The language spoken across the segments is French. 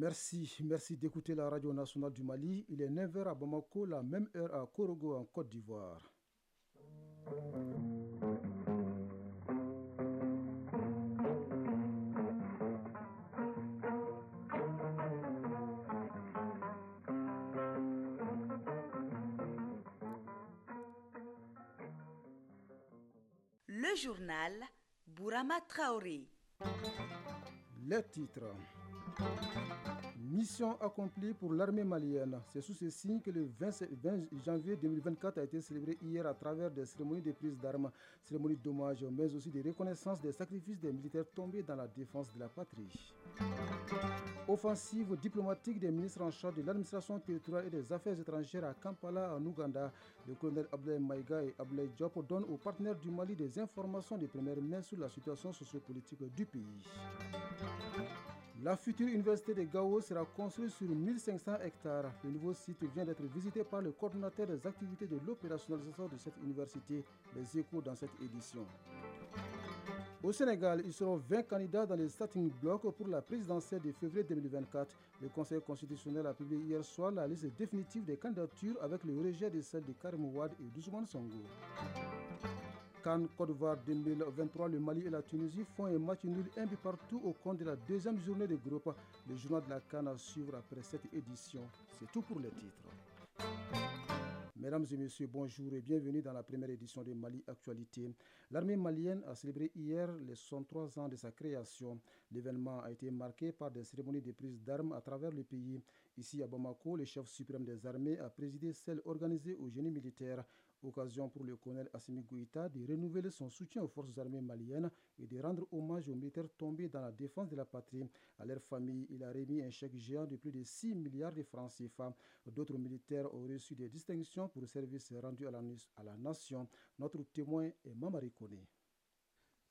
Merci d'écouter la radio nationale du Mali. Il est 9 heures à Bamako, la même heure à Korogo en Côte d'Ivoire. Le journal Bourama Traoré. Les titres. Mission accomplie pour l'armée malienne. C'est sous ce signe que le 20 janvier 2024 a été célébré hier à travers des cérémonies de prise d'armes, cérémonies d'hommage, mais aussi de reconnaissance des sacrifices des militaires tombés dans la défense de la patrie. Offensive diplomatique des ministres en charge de l'administration territoriale et des affaires étrangères à Kampala, en Ouganda. Le colonel Abdoulaye Maïga et Abdoulaye Diop donnent aux partenaires du Mali des informations de première main sur la situation sociopolitique du pays. La future université de Gao sera construite sur 1500 hectares. Le nouveau site vient d'être visité par le coordinateur des activités de l'opérationnalisation de cette université, les échos dans cette édition. Au Sénégal, ils seront 20 candidats dans les starting blocks pour la présidentielle de février 2024. Le Conseil constitutionnel a publié hier soir la liste définitive des candidatures avec le rejet de celles de Karim Ouad et d'Ousmane Sonko. CAN Côte d'Ivoire 2023, le Mali et la Tunisie font un match nul un but partout au compte de la deuxième journée de groupe. Le journal de la CAN à suivre après cette édition. C'est tout pour les titres. Mesdames et messieurs, bonjour et bienvenue dans la première édition de Mali Actualité. L'armée malienne a célébré hier les 63 ans de sa création. L'événement a été marqué par des cérémonies de prise d'armes à travers le pays. Ici à Bamako, le chef suprême des armées a présidé celle organisée au génie militaire. Occasion pour le colonel Assimi Goïta de renouveler son soutien aux forces armées maliennes et de rendre hommage aux militaires tombés dans la défense de la patrie. À leur famille, il a remis un chèque géant de plus de 6 milliards de francs CFA. D'autres militaires ont reçu des distinctions pour le service rendu à la nation. Notre témoin est Mamari Kone.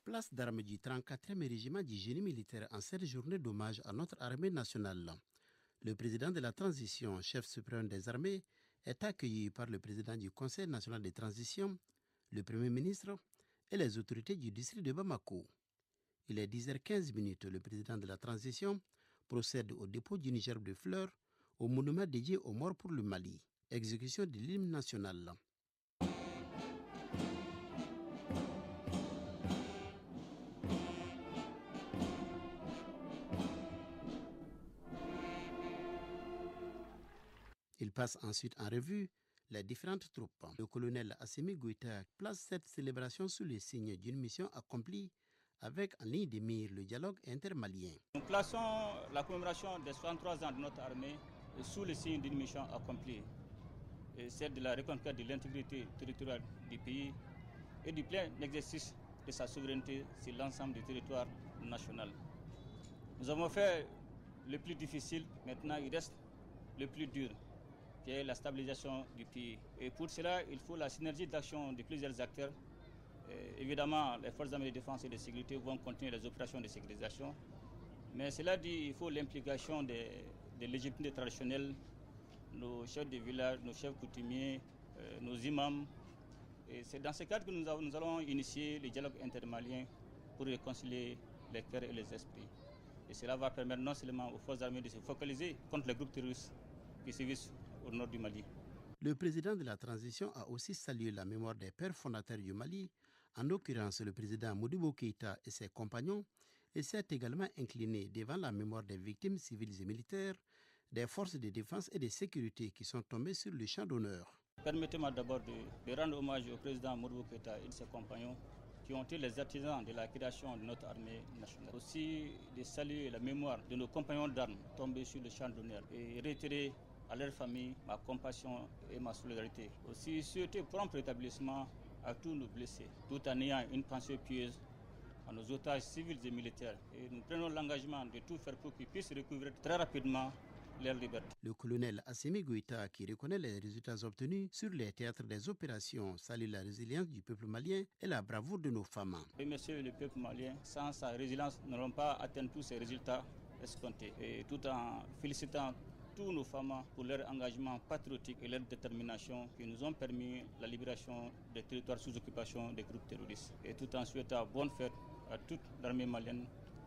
Place d'armes du 34e régiment du génie militaire en cette journée d'hommage à notre armée nationale. Le président de la transition, chef suprême des armées, est accueilli par le président du Conseil national de transition, le premier ministre et les autorités du district de Bamako. Il est 10h15. Le président de la transition procède au dépôt d'une gerbe de fleurs au monument dédié aux morts pour le Mali. Exécution de l'hymne national. Il passe ensuite en revue les différentes troupes. Le colonel Assimi Goïta place cette célébration sous le signe d'une mission accomplie avec en ligne de mire le dialogue intermalien. Nous plaçons la commémoration des 63 ans de notre armée sous le signe d'une mission accomplie, celle de la reconquête de l'intégrité territoriale du pays et du plein exercice de sa souveraineté sur l'ensemble du territoire national. Nous avons fait le plus difficile, maintenant il reste le plus dur, qui est la stabilisation du pays. Et pour cela, il faut la synergie d'action de plusieurs acteurs. Évidemment, les forces armées de défense et de sécurité vont continuer les opérations de sécurisation. Mais cela dit, il faut l'implication des légitimités traditionnelles, nos chefs de village, nos chefs coutumiers, nos imams. Et c'est dans ce cadre que nous allons initier le dialogue intermalien pour réconcilier les cœurs et les esprits. Et cela va permettre non seulement aux forces armées de se focaliser contre les groupes terroristes qui sévissent au nord du Mali. Le président de la transition a aussi salué la mémoire des pères fondateurs du Mali, en l'occurrence le président Modibo Keïta et ses compagnons, et s'est également incliné devant la mémoire des victimes civiles et militaires, des forces de défense et de sécurité qui sont tombées sur le champ d'honneur. Permettez-moi d'abord de rendre hommage au président Modibo Keïta et de ses compagnons qui ont été les artisans de la création de notre armée nationale. Aussi de saluer la mémoire de nos compagnons d'armes tombés sur le champ d'honneur et réitérer à leur famille ma compassion et ma solidarité. Aussi souhaiter prompt rétablissement à tous nos blessés, tout en ayant une pensée pieuse à nos otages civils et militaires. Et nous prenons l'engagement de tout faire pour qu'ils puissent recouvrir très rapidement leur liberté. Le colonel Assimi Goïta, qui reconnaît les résultats obtenus sur les théâtres des opérations, salue la résilience du peuple malien et la bravoure de nos femmes. Remercier le peuple malien, sans sa résilience, nous n'aurons pas atteint tous ces résultats escomptés. Et tout en félicitant tous nos femmes pour leur engagement patriotique et leur détermination qui nous ont permis la libération des territoires sous occupation des groupes terroristes. Et tout en souhaitant bonne fête à toute l'armée malienne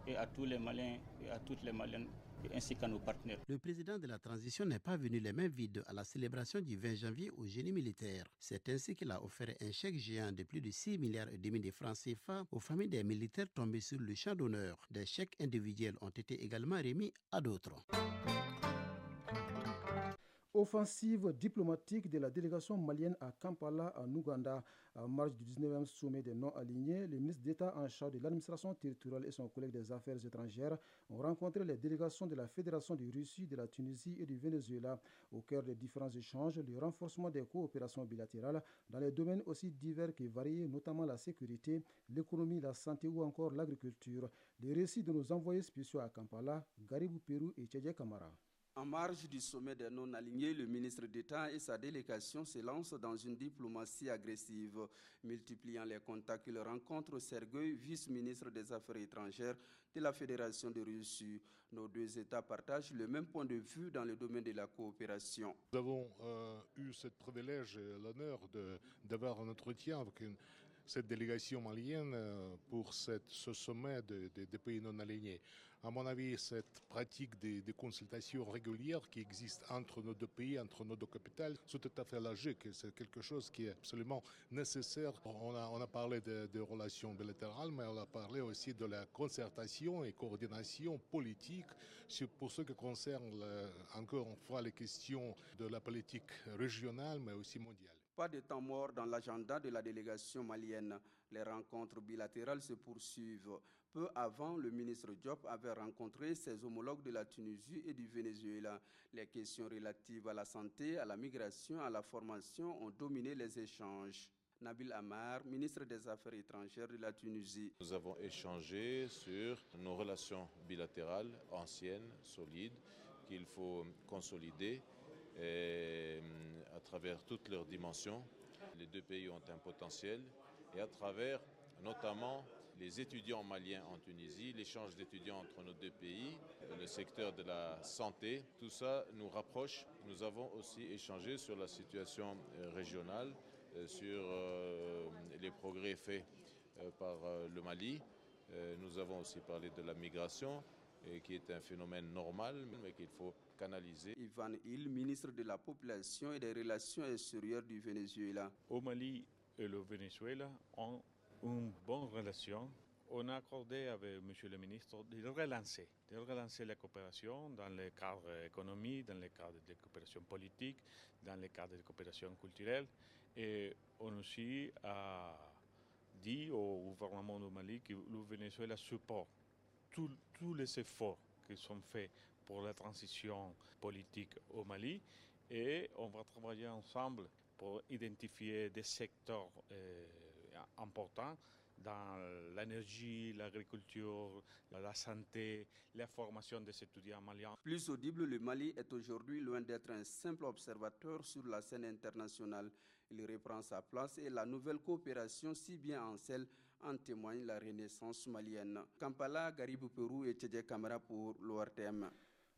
et à tous les Maliens et à toutes les Maliennes ainsi qu'à nos partenaires. Le président de la transition n'est pas venu les mains vides à la célébration du 20 janvier au génie militaire. C'est ainsi qu'il a offert un chèque géant de plus de 6,5 milliards de francs CFA aux familles des militaires tombés sur le champ d'honneur. Des chèques individuels ont été également remis à d'autres. Offensive diplomatique de la délégation malienne à Kampala, en Ouganda, en marge du 19e sommet des non-alignés. Le ministre d'État en charge de l'administration territoriale et son collègue des affaires étrangères ont rencontré les délégations de la Fédération de Russie, de la Tunisie et du Venezuela. Au cœur des différents échanges, le renforcement des coopérations bilatérales dans les domaines aussi divers que variés, notamment la sécurité, l'économie, la santé ou encore l'agriculture. Les récits de nos envoyés spéciaux à Kampala, Garibou Pérou et Tchadja Kamara. En marge du sommet des non-alignés, le ministre d'État et sa délégation se lancent dans une diplomatie agressive, multipliant les contacts. Il rencontre Sergueï, vice-ministre des Affaires étrangères de la Fédération de Russie. Nos deux États partagent le même point de vue dans le domaine de la coopération. Nous avons eu ce privilège et l'honneur d'avoir un entretien avec cette délégation malienne pour ce sommet des pays non alignés. À mon avis, cette pratique des consultations régulières qui existe entre nos deux pays, entre nos deux capitales, c'est tout à fait logique. C'est quelque chose qui est absolument nécessaire. On a parlé de relations bilatérales, mais on a parlé aussi de la concertation et coordination politique pour ce qui concerne, encore une fois, les questions de la politique régionale, mais aussi mondiale. Pas de temps mort dans l'agenda de la délégation malienne. Les rencontres bilatérales se poursuivent. Peu avant, le ministre Diop avait rencontré ses homologues de la Tunisie et du Venezuela. Les questions relatives à la santé, à la migration, à la formation ont dominé les échanges. Nabil Amar, ministre des Affaires étrangères de la Tunisie. Nous avons échangé sur nos relations bilatérales anciennes, solides, qu'il faut consolider à travers toutes leurs dimensions. Les deux pays ont un potentiel et à travers notamment les étudiants maliens en Tunisie, l'échange d'étudiants entre nos deux pays, le secteur de la santé, tout ça nous rapproche. Nous avons aussi échangé sur la situation régionale, sur les progrès faits par le Mali. Nous avons aussi parlé de la migration, qui est un phénomène normal, mais qu'il faut canaliser. Ivan Hill, ministre de la Population et des Relations extérieures du Venezuela. Au Mali et le Venezuela ont une bonne relation. On a accordé avec M. le ministre de relancer la coopération dans le cadre économique, dans le cadre de coopération politique, dans le cadre de coopération culturelle. Et on aussi a dit au gouvernement du Mali que le Venezuela supporte tous les efforts qui sont faits pour la transition politique au Mali et on va travailler ensemble pour identifier des secteurs importants dans l'énergie, l'agriculture, la santé, la formation des étudiants maliens. Plus audible, le Mali est aujourd'hui loin d'être un simple observateur sur la scène internationale. Il reprend sa place et la nouvelle coopération, si bien en celle, en témoigne la renaissance malienne. Kampala, Garibou Pérou et Tchadja Kamara pour l'ORTM.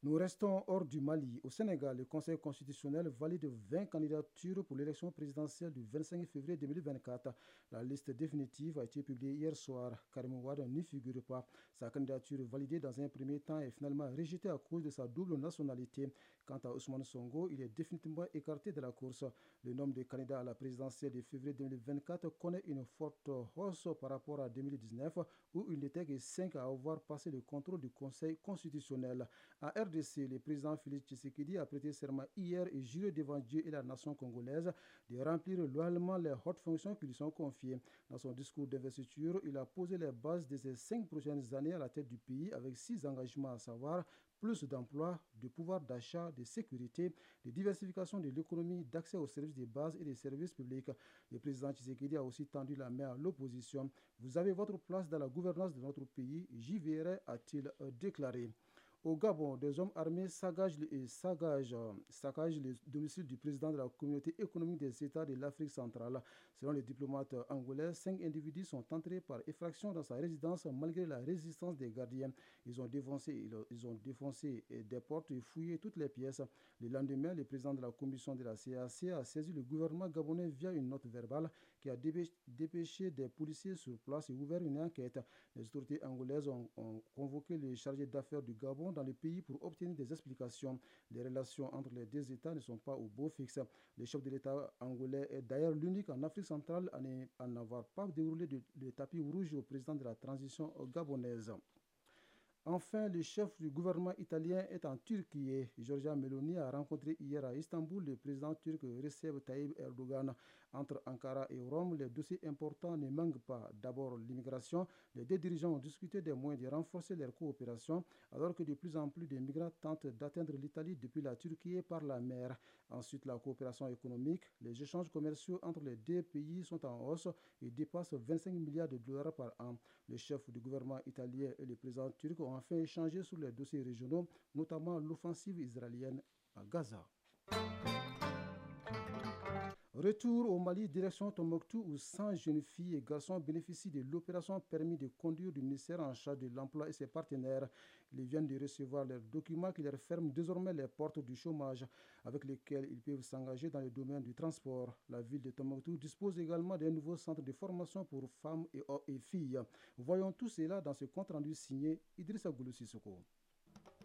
Nous restons hors du Mali. Au Sénégal, le Conseil constitutionnel valide 20 candidatures pour l'élection présidentielle du 25 février 2024. La liste définitive a été publiée hier soir. Karim Wade n'y figure pas. Sa candidature validée dans un premier temps est finalement rejetée à cause de sa double nationalité. Quant à Ousmane Sonko, il est définitivement écarté de la course. Le nombre de candidats à la présidentielle de février 2024 connaît une forte hausse par rapport à 2019, où il n'était que 5 à avoir passé le contrôle du Conseil constitutionnel. À RDC, le président Félix Tshisekedi a prêté serment hier et juré devant Dieu et la nation congolaise de remplir loyalement les hautes fonctions qui lui sont confiées. Dans son discours d'investiture, il a posé les bases de ses 5 prochaines années à la tête du pays avec 6 engagements, à savoir plus d'emplois, de pouvoir d'achat, de sécurité, de diversification de l'économie, d'accès aux services de base et des services publics. Le président Tshisekedi a aussi tendu la main à l'opposition. Vous avez votre place dans la gouvernance de notre pays, j'y veillerai, a-t-il déclaré. Au Gabon, des hommes armés saccagent le domicile du président de la communauté économique des États de l'Afrique centrale. Selon les diplomates angolais, 5 individus sont entrés par effraction dans sa résidence malgré la résistance des gardiens. Ils ont défoncé des portes et fouillé toutes les pièces. Le lendemain, le président de la commission de la CAC a saisi le gouvernement gabonais via une note verbale qui a dépêché des policiers sur place et ouvert une enquête. Les autorités angolaises ont convoqué les chargés d'affaires du Gabon dans le pays pour obtenir des explications. Les relations entre les deux États ne sont pas au beau fixe. Le chef de l'État angolais est d'ailleurs l'unique en Afrique centrale à n'avoir pas déroulé le tapis rouge au président de la transition gabonaise. Enfin, le chef du gouvernement italien est en Turquie. Giorgia Meloni a rencontré hier à Istanbul le président turc Recep Tayyip Erdogan. Entre Ankara et Rome, les dossiers importants ne manquent pas. D'abord, l'immigration. Les deux dirigeants ont discuté des moyens de renforcer leur coopération, alors que de plus en plus de migrants tentent d'atteindre l'Italie depuis la Turquie par la mer. Ensuite, la coopération économique. Les échanges commerciaux entre les deux pays sont en hausse et dépassent 25 milliards de dollars par an. Le chef du gouvernement italien et le président turc ont enfin échangé sur les dossiers régionaux, notamment l'offensive israélienne à Gaza. Retour au Mali, direction Tombouctou, où 100 jeunes filles et garçons bénéficient de l'opération permis de conduire du ministère en charge de l'emploi et ses partenaires. Ils viennent de recevoir leurs documents qui leur ferment désormais les portes du chômage, avec lesquels ils peuvent s'engager dans le domaine du transport. La ville de Tombouctou dispose également d'un nouveau centre de formation pour femmes et filles. Voyons tout cela dans ce compte-rendu signé Idrissa Goulou Sissoko.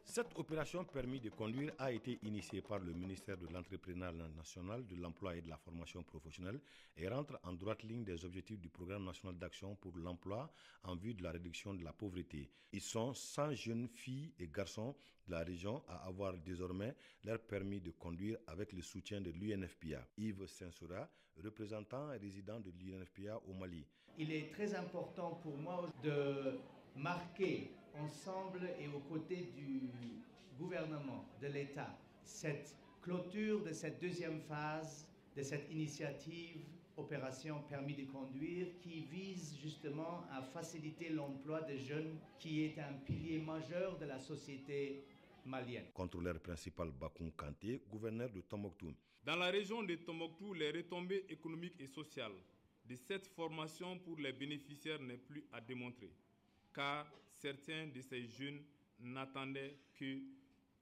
Cette opération permis de conduire a été initiée par le ministère de l'Entrepreneuriat national, de l'emploi et de la formation professionnelle et rentre en droite ligne des objectifs du programme national d'action pour l'emploi en vue de la réduction de la pauvreté. Ils sont 100 jeunes filles et garçons de la région à avoir désormais leur permis de conduire avec le soutien de l'UNFPA. Yves Sensura, représentant et résident de l'UNFPA au Mali. Il est très important pour moi de marquer ensemble et aux côtés du gouvernement, de l'État, cette clôture de cette deuxième phase de cette initiative opération permis de conduire qui vise justement à faciliter l'emploi des jeunes qui est un pilier majeur de la société malienne. Contrôleur principal Bakoum Kanté, gouverneur de Tombouctou. Dans la région de Tombouctou, les retombées économiques et sociales de cette formation pour les bénéficiaires n'est plus à démontrer, car certains de ces jeunes n'attendaient que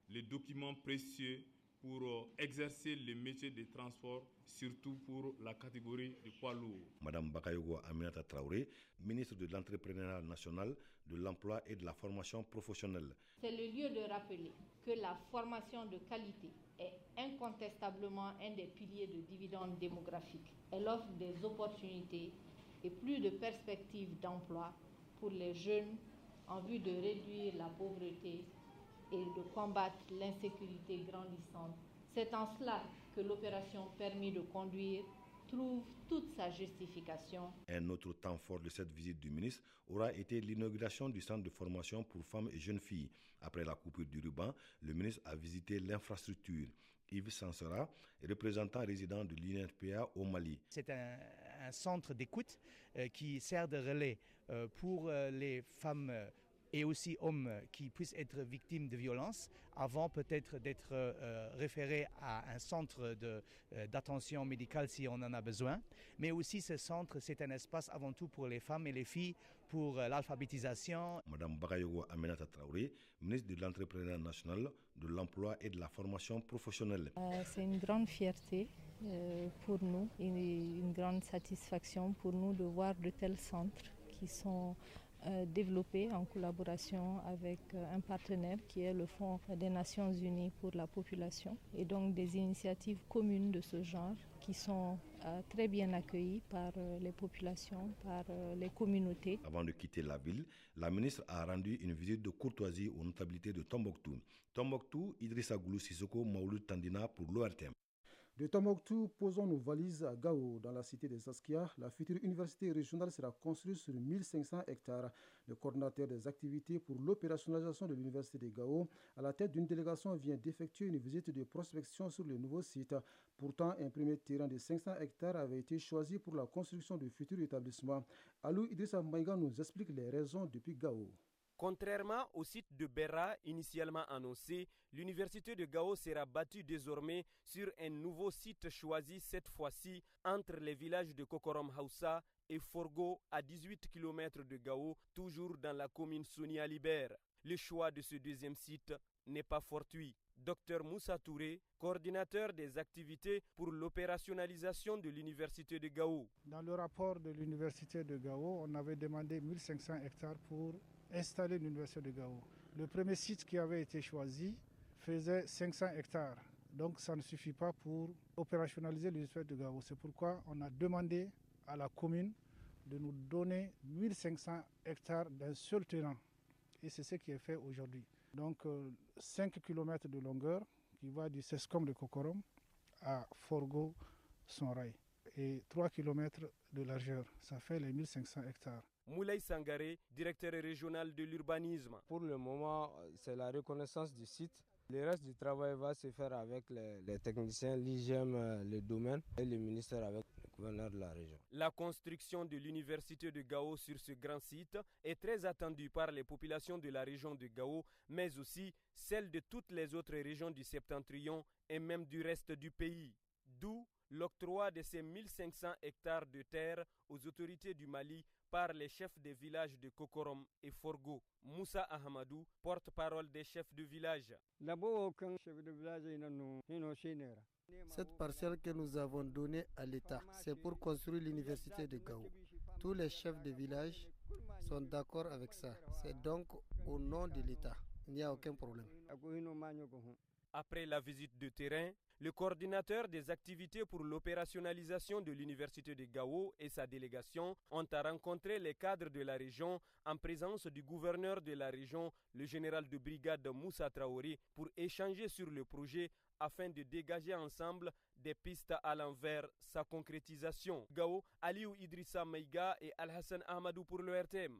les documents précieux pour exercer le métier de transport, surtout pour la catégorie de poids lourds. Madame Bakayogo Aminata Traoré, ministre de l'Entrepreneuriat national, de l'emploi et de la formation professionnelle. C'est le lieu de rappeler que la formation de qualité est incontestablement un des piliers de dividendes démographiques. Elle offre des opportunités et plus de perspectives d'emploi pour les jeunes en vue de réduire la pauvreté et de combattre l'insécurité grandissante. C'est en cela que l'opération permis de conduire trouve toute sa justification. Un autre temps fort de cette visite du ministre aura été l'inauguration du centre de formation pour femmes et jeunes filles. Après la coupure du ruban, le ministre a visité l'infrastructure. Yves Sansera, représentant résident de l'UNFPA au Mali. C'est un centre d'écoute qui sert de relais pour les femmes et aussi hommes qui puissent être victimes de violences avant peut-être d'être référés à un centre d'attention médicale si on en a besoin. Mais aussi ce centre, c'est un espace avant tout pour les femmes et les filles, pour l'alphabétisation. Madame Bakayogo Aminata Traoré, ministre de l'Entrepreneuriat national, de l'emploi et de la formation professionnelle. C'est une grande fierté pour nous et une grande satisfaction pour nous de voir de tels centres qui sont développés en collaboration avec un partenaire qui est le Fonds des Nations Unies pour la population et donc des initiatives communes de ce genre qui sont très bien accueillies par les populations, par les communautés. Avant de quitter la ville, la ministre a rendu une visite de courtoisie aux notabilités de Tombouctou. Tombouctou, Idrissa Goulou Sissoko, Maouloud Tandina pour l'ORTM. De Tombouctou, posons nos valises à Gao, dans la cité de Saskia. La future université régionale sera construite sur 1500 hectares. Le coordinateur des activités pour l'opérationnalisation de l'université de Gao, à la tête d'une délégation, vient d'effectuer une visite de prospection sur le nouveau site. Pourtant, un premier terrain de 500 hectares avait été choisi pour la construction du futur établissement. Alou Idrissa Maïga nous explique les raisons depuis Gao. Contrairement au site de Berra initialement annoncé, l'université de Gao sera bâtie désormais sur un nouveau site choisi cette fois-ci entre les villages de Kokorom Hausa et Forgo à 18 km de Gao, toujours dans la commune Sonia Libère. Le choix de ce deuxième site n'est pas fortuit. Dr Moussa Touré, coordinateur des activités pour l'opérationnalisation de l'université de Gao. Dans le rapport de l'université de Gao, on avait demandé 1500 hectares pour installer l'université de Gao. Le premier site qui avait été choisi faisait 500 hectares. Donc ça ne suffit pas pour opérationnaliser le site de Gao. C'est pourquoi on a demandé à la commune de nous donner 1500 hectares d'un seul tenant. Et c'est ce qui est fait aujourd'hui. Donc 5 km de longueur qui va du Sescom de Kokorom à Forgo-Sonrail. Et 3 km de largeur. Ça fait les 1500 hectares. Moulay Sangaré, directeur régional de l'urbanisme. Pour le moment, c'est la reconnaissance du site. Le reste du travail va se faire avec les techniciens, l'IGM, le domaine et le ministère avec le gouverneur de la région. La construction de l'université de Gao sur ce grand site est très attendue par les populations de la région de Gao, mais aussi celle de toutes les autres régions du Septentrion et même du reste du pays. D'où l'octroi de ces 1500 hectares de terre aux autorités du Mali par les chefs des villages de Kokorom et Forgo. Moussa Ahmadou, porte-parole des chefs de village. Cette parcelle que nous avons donnée à l'État, c'est pour construire l'université de Gao. Tous les chefs de village sont d'accord avec ça. C'est donc au nom de l'État. Il n'y a aucun problème. Après la visite de terrain, le coordinateur des activités pour l'opérationnalisation de l'université de Gao et sa délégation ont rencontré les cadres de la région en présence du gouverneur de la région, le général de brigade Moussa Traoré, pour échanger sur le projet afin de dégager ensemble des pistes allant vers sa concrétisation. Gao, Aliou Idrissa Maïga et Al-Hassan Ahmadou pour le RTM.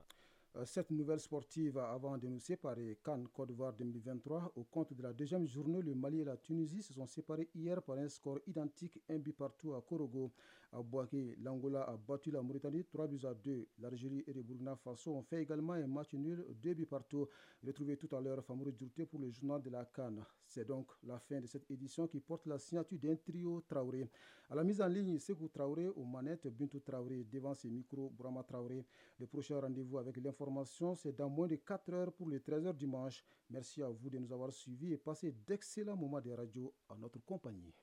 Cette nouvelle sportive avant de nous séparer, Cannes Côte d'Ivoire 2023, au compte de la deuxième journée, le Mali et la Tunisie se sont séparés hier par un score identique, 1 but partout à Korogo. À Bouaké, l'Angola a battu la Mauritanie 3-2. L'Algérie et le Burkina Faso ont fait également un match nul, 2 buts partout. Retrouvez tout à l'heure Famourou Djourté pour le journal de la Cannes. C'est donc la fin de cette édition qui porte la signature d'un trio Traoré. À la mise en ligne, Sekou Traoré aux manettes, Bintou Traoré devant ses micros, Bourama Traoré. Le prochain rendez-vous avec l'information, c'est dans moins de 4 heures pour les 13h dimanche. Merci à vous de nous avoir suivis et passez d'excellents moments de radio en notre compagnie.